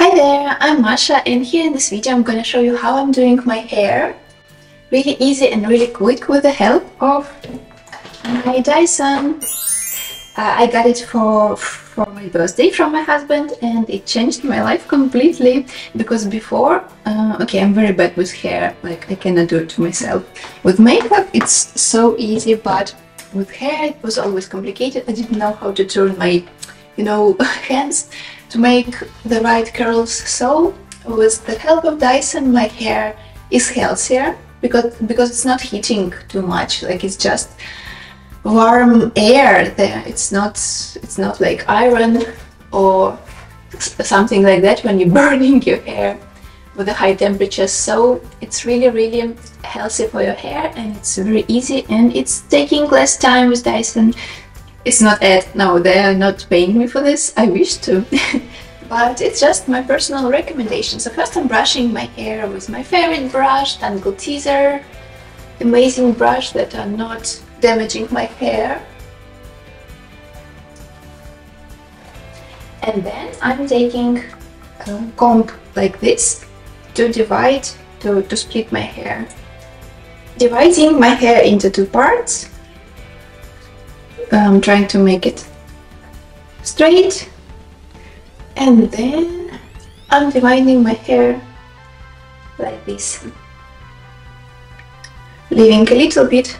Hi there, I'm Masha, and here in this video I'm gonna show you how I'm doing my hair. Really easy and really quick with the help of my Dyson. I got it for my birthday from my husband, and it changed my life completely, because before, okay, I'm very bad with hair, like I cannot do it to myself. With makeup it's so easy, but with hair it was always complicated. I didn't know how to turn my, hands to make the right curls. So with the help of Dyson, my hair is healthier because it's not heating too much, like it's just warm air there. It's not like iron or something like that when you're burning your hair with a high temperature. So it's really healthy for your hair, and it's very easy, and it's taking less time with Dyson. It's not no, they are not paying me for this. I wish to. But it's just my personal recommendation. So first I'm brushing my hair with my favorite brush, Tangle Teaser. Amazing brush that are not damaging my hair. And then I'm taking a comb like this to split my hair. Dividing my hair into two parts. I'm trying to make it straight. And then I'm dividing my hair like this, leaving a little bit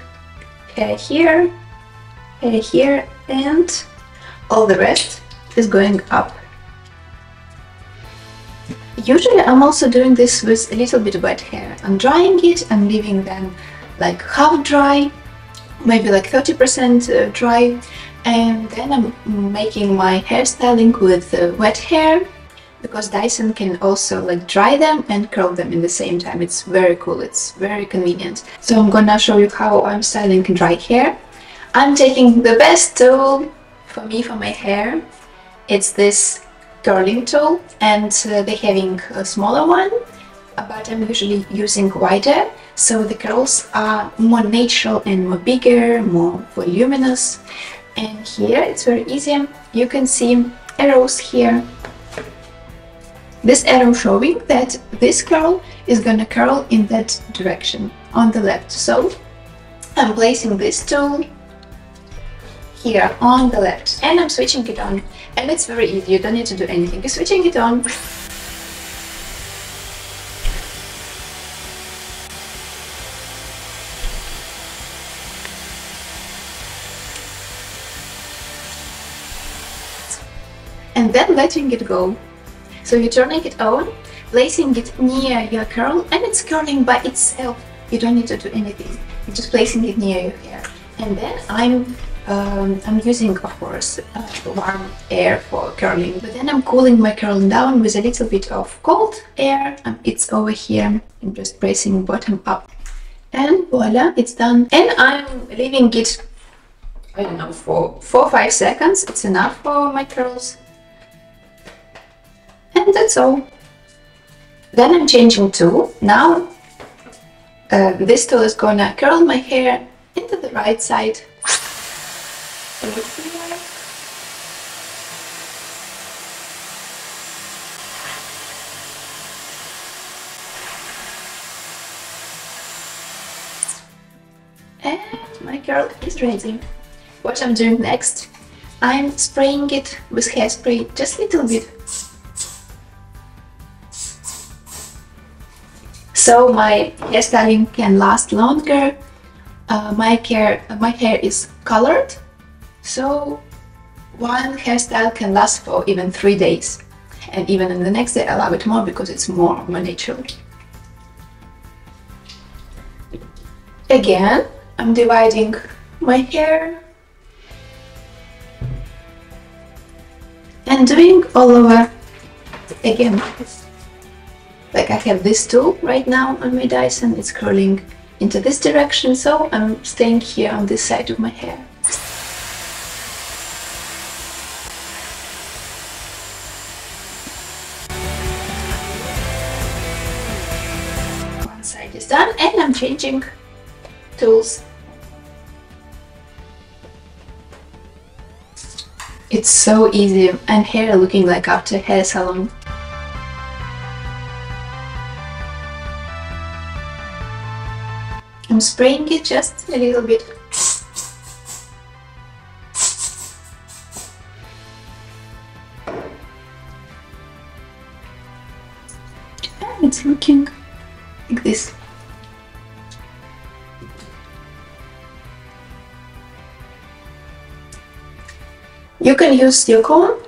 hair here, and all the rest is going up. Usually I'm also doing this with a little bit wet hair. I'm drying it, I'm leaving them like half dry, maybe like 30% dry. And then I'm making my hairstyling with wet hair, because Dyson can also like dry them and curl them in the same time. It's very cool, it's very convenient. So I'm gonna show you how I'm styling dry hair. I'm taking the best tool for me for my hair. It's this curling tool, and they're having a smaller one, but I'm usually using wider, so the curls are more natural and more bigger, more voluminous. And here it's very easy. You can see arrows here. This arrow showing that this curl is gonna curl in that direction on the left. So I'm placing this tool here on the left, and I'm switching it on. And it's very easy, you don't need to do anything. You're switching it on. And then letting it go. So you're turning it on, placing it near your curl, and it's curling by itself. You don't need to do anything. You're just placing it near your hair. And then I'm using, of course, warm air for curling. But then I'm cooling my curl down with a little bit of cold air. It's over here. I'm just pressing bottom up, and voila, it's done. And I'm leaving it, I don't know, for 4 or 5 seconds. It's enough for my curls. And that's all. Then I'm changing tool. Now this tool is gonna curl my hair into the right side. And my curl is ready. What I'm doing next, I'm spraying it with hairspray, just a little bit. So my hairstyling can last longer. My hair is colored, so one hairstyle can last for even 3 days. And even in the next day I love it more, because it's more natural. Again, I'm dividing my hair and doing all over again. Like I have this tool right now on my Dyson, it's curling into this direction, so I'm staying here on this side of my hair. One side is done, and I'm changing tools. It's so easy, and hair looking like after hair salon. I'm spraying it just a little bit. And it's looking like this. You can use your comb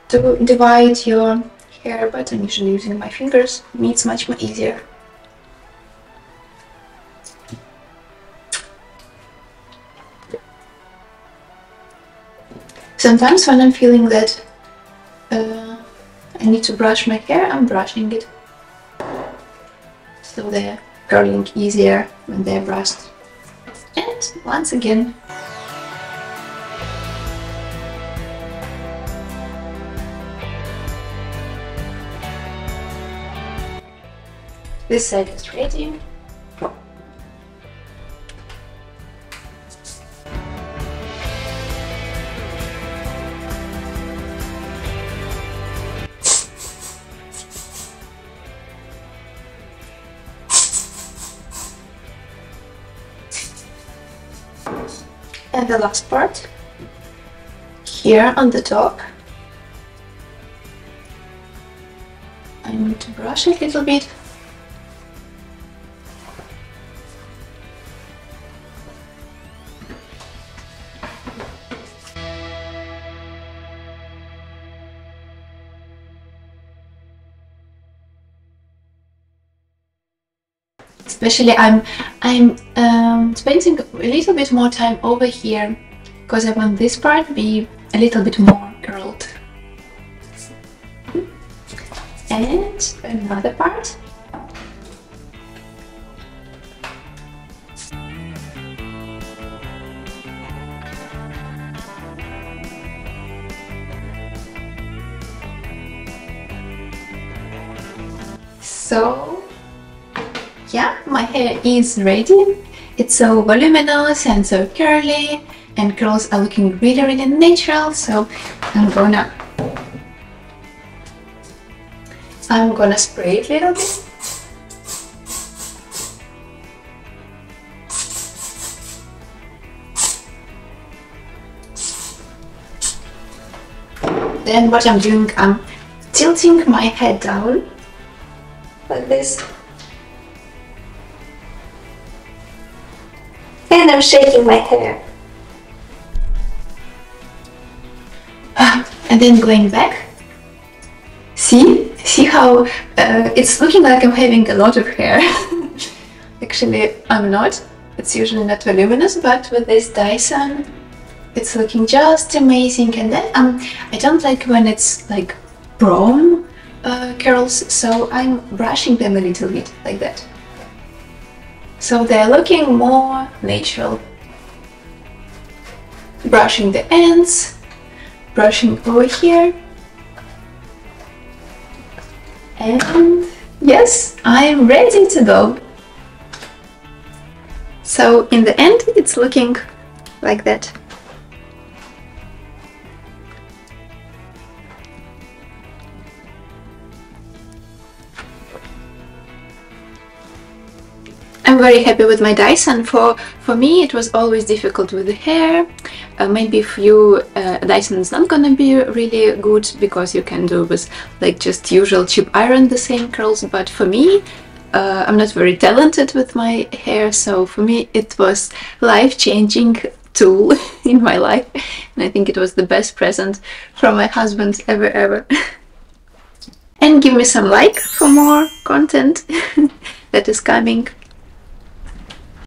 to divide your hair, but I'm usually using my fingers. For me, it's much more easier. Sometimes when I'm feeling that I need to brush my hair, I'm brushing it. So they're curling easier when they're brushed. And once again, this side is ready. And the last part, here on the top, I need to brush a little bit. Especially I'm spending a little bit more time over here because I want this part to be a little bit more curled. And another part. So yeah, my hair is ready. It's so voluminous and so curly, and curls are looking really natural. So I'm gonna spray it a little bit. Then what I'm doing, I'm tilting my head down like this. And I'm shaking my hair. And then going back. See how it's looking like I'm having a lot of hair. Actually, I'm not. It's usually not voluminous, but with this Dyson, it's looking just amazing. And then I don't like when it's like brown curls, so I'm brushing them a little bit like that. So they're looking more natural. Brushing the ends, brushing over here. And yes, I'm ready to go. So in the end, it's looking like that. I'm very happy with my Dyson. For me, it was always difficult with the hair. Maybe for you, Dyson is not gonna be really good because you can do with like just usual cheap iron the same curls. But for me, I'm not very talented with my hair, so for me it was life-changing tool in my life, and I think it was the best present from my husband ever. And give me some like for more content that is coming.